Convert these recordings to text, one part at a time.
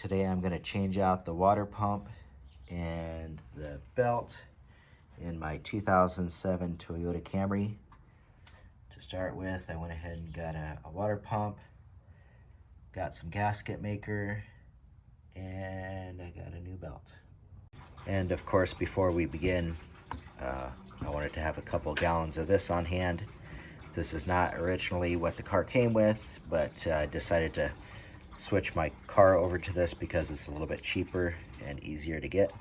Today I'm going to change out the water pump and the belt in my 2007 Toyota Camry. To start with, I went ahead and got a water pump, got some gasket maker, and I got a new belt. And of course, before we begin, I wanted to have a couple gallons of this on hand. This is not originally what the car came with, but I decided to switch my car over to this because it's a little bit cheaper and easier to get.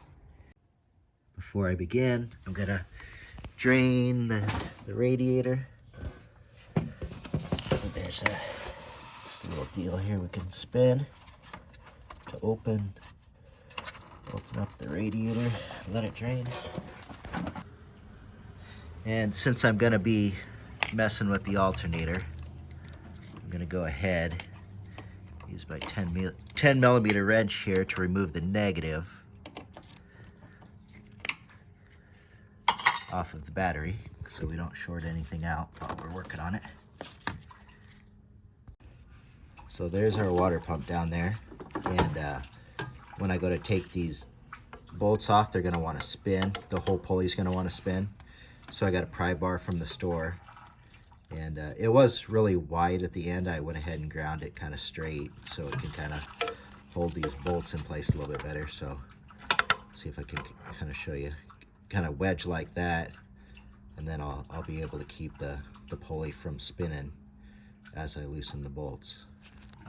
Before I begin, I'm gonna drain the radiator. There's just a little deal here we can spin to open up the radiator, let it drain. And since I'm gonna be messing with the alternator, I'm gonna go ahead, use my 10 millimeter wrench here to remove the negative off of the battery so we don't short anything out while we're working on it. So there's our water pump down there, and when I go to take these bolts off, they're going to want to spin. The whole pulley's going to want to spin. So I got a pry bar from the store, and it was really wide at the end. I went ahead and ground it kind of straight so it can kind of hold these bolts in place a little bit better. So see if I can kind of show you, kind of wedge like that, and then I'll be able to keep the pulley from spinning as I loosen the bolts.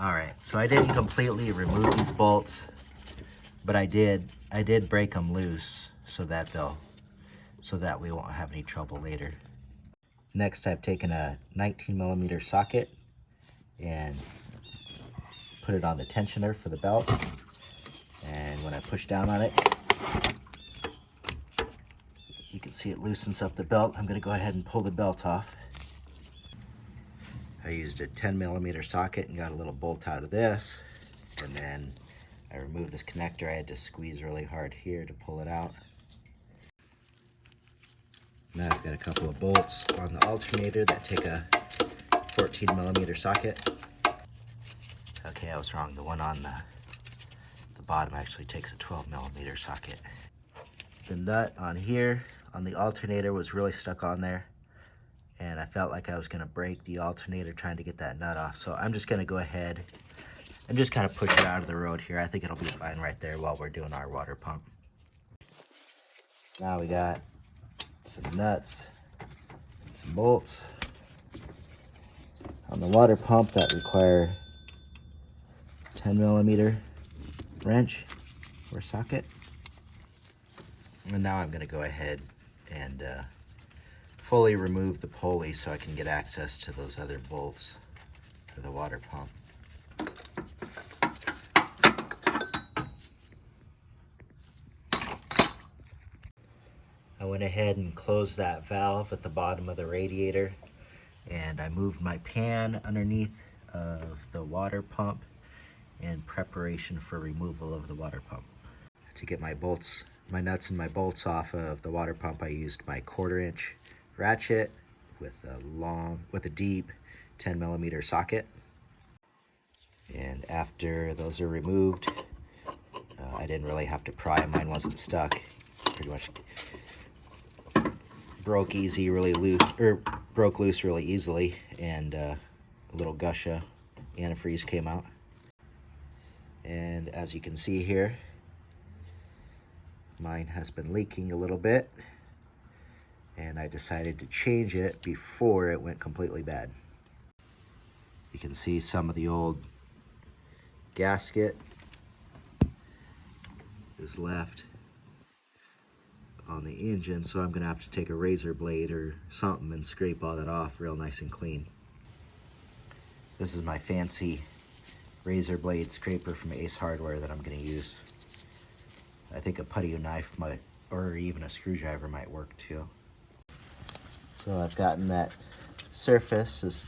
All right, so I didn't completely remove these bolts, but I did break them loose so that we won't have any trouble later. Next, I've taken a 19 millimeter socket and put it on the tensioner for the belt. And when I push down on it, you can see it loosens up the belt. I'm gonna go ahead and pull the belt off. I used a 10 millimeter socket and got a little bolt out of this. And then I removed this connector. I had to squeeze really hard here to pull it out. Now I've got a couple of bolts on the alternator that take a 14 millimeter socket. Okay, I was wrong. The one on the bottom actually takes a 12 millimeter socket. The nut on here on the alternator was really stuck on there, and I felt like I was gonna break the alternator trying to get that nut off. So I'm just gonna go ahead and just kind of push it out of the road here. I think it'll be fine right there while we're doing our water pump. Now we got some nuts, some bolts on the water pump that require 10 millimeter wrench or socket. And now I'm gonna go ahead and fully remove the pulley so I can get access to those other bolts for the water pump. I went ahead and closed that valve at the bottom of the radiator, and I moved my pan underneath of the water pump in preparation for removal of the water pump. To get my nuts and my bolts off of the water pump, I used my 1/4 inch ratchet with a deep 10 millimeter socket. And after those are removed, I didn't really have to pry. Mine wasn't stuck. Pretty much broke loose really easily, and a little gush of antifreeze came out. And as you can see here, mine has been leaking a little bit, and I decided to change it before it went completely bad. You can see some of the old gasket is left on the engine, so I'm gonna have to take a razor blade or something and scrape all that off real nice and clean. This is my fancy razor blade scraper from Ace Hardware that I'm gonna use. I think a putty knife might, or even a screwdriver might work too. So I've gotten that surface as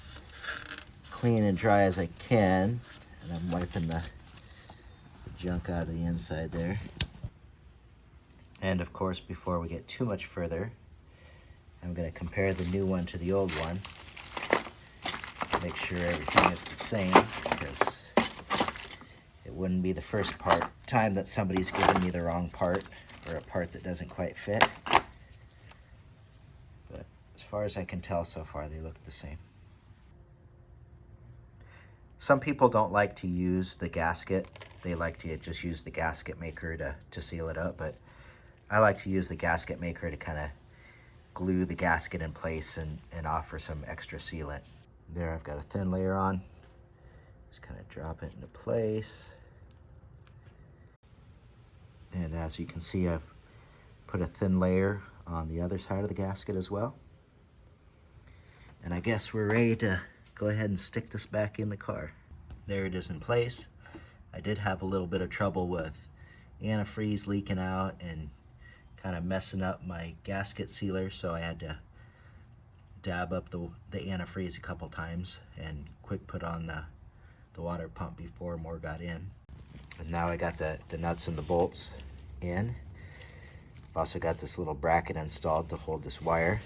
clean and dry as I can, and I'm wiping the junk out of the inside there. And of course, before we get too much further, I'm going to compare the new one to the old one. Make sure everything is the same, because it wouldn't be the first time that somebody's given me the wrong part or a part that doesn't quite fit. But as far as I can tell so far, they look the same. Some people don't like to use the gasket. They like to just use the gasket maker to seal it up, but I like to use the gasket maker to kind of glue the gasket in place and offer some extra sealant. There, I've got a thin layer on. Just kind of drop it into place. And as you can see, I've put a thin layer on the other side of the gasket as well. And I guess we're ready to go ahead and stick this back in the car. There it is in place. I did have a little bit of trouble with antifreeze leaking out and kind of messing up my gasket sealer, so I had to dab up the antifreeze a couple times and quick put on the water pump before more got in. And now I got the nuts and the bolts in. I've also got this little bracket installed to hold this wire.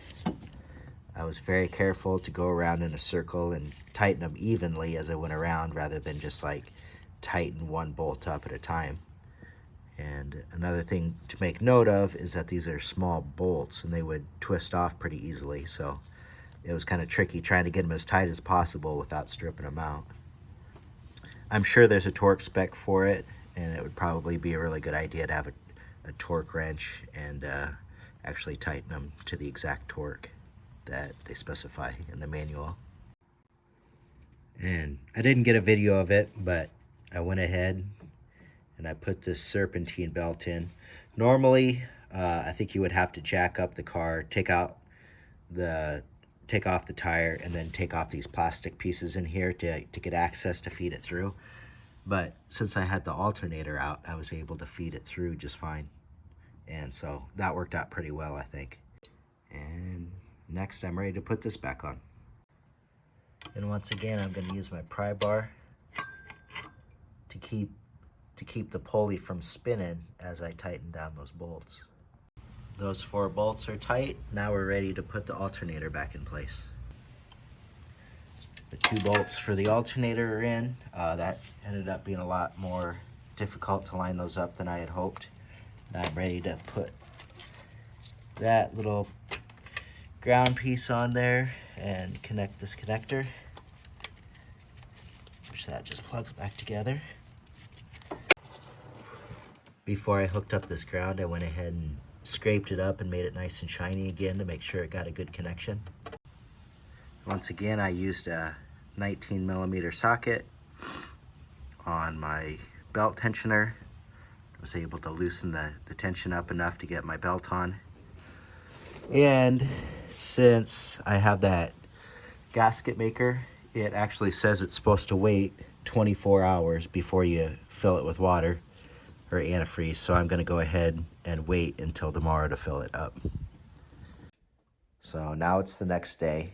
I was very careful to go around in a circle and tighten them evenly as I went around, rather than just like tighten one bolt up at a time. And another thing to make note of is that these are small bolts and they would twist off pretty easily, so it was kind of tricky trying to get them as tight as possible without stripping them out. I'm sure there's a torque spec for it, and it would probably be a really good idea to have a torque wrench and actually tighten them to the exact torque that they specify in the manual. And I didn't get a video of it, but I went ahead and I put this serpentine belt in. Normally, I think you would have to jack up the car, take off the tire, and then take off these plastic pieces in here to get access to feed it through. But since I had the alternator out, I was able to feed it through just fine. And so that worked out pretty well, I think. And next, I'm ready to put this back on. And once again, I'm going to use my pry bar to keep the pulley from spinning as I tighten down those bolts. Those 4 bolts are tight. Now we're ready to put the alternator back in place. The 2 bolts for the alternator are in. That ended up being a lot more difficult to line those up than I had hoped. Now I'm ready to put that little ground piece on there and connect this connector, which that just plugs back together. Before I hooked up this ground, I went ahead and scraped it up and made it nice and shiny again to make sure it got a good connection. Once again, I used a 19mm socket on my belt tensioner. I was able to loosen the tension up enough to get my belt on. And since I have that gasket maker, it actually says it's supposed to wait 24 hours before you fill it with water or antifreeze, so I'm going to go ahead and wait until tomorrow to fill it up. So now it's the next day.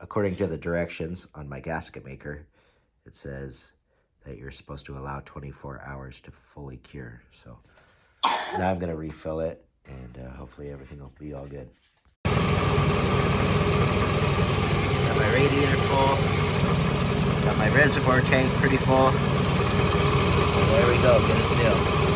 According to the directions on my gasket maker, it says that you're supposed to allow 24 hours to fully cure. So now I'm going to refill it, and hopefully everything will be all good. Got my radiator full. Got my reservoir tank pretty full. There we go, good as new.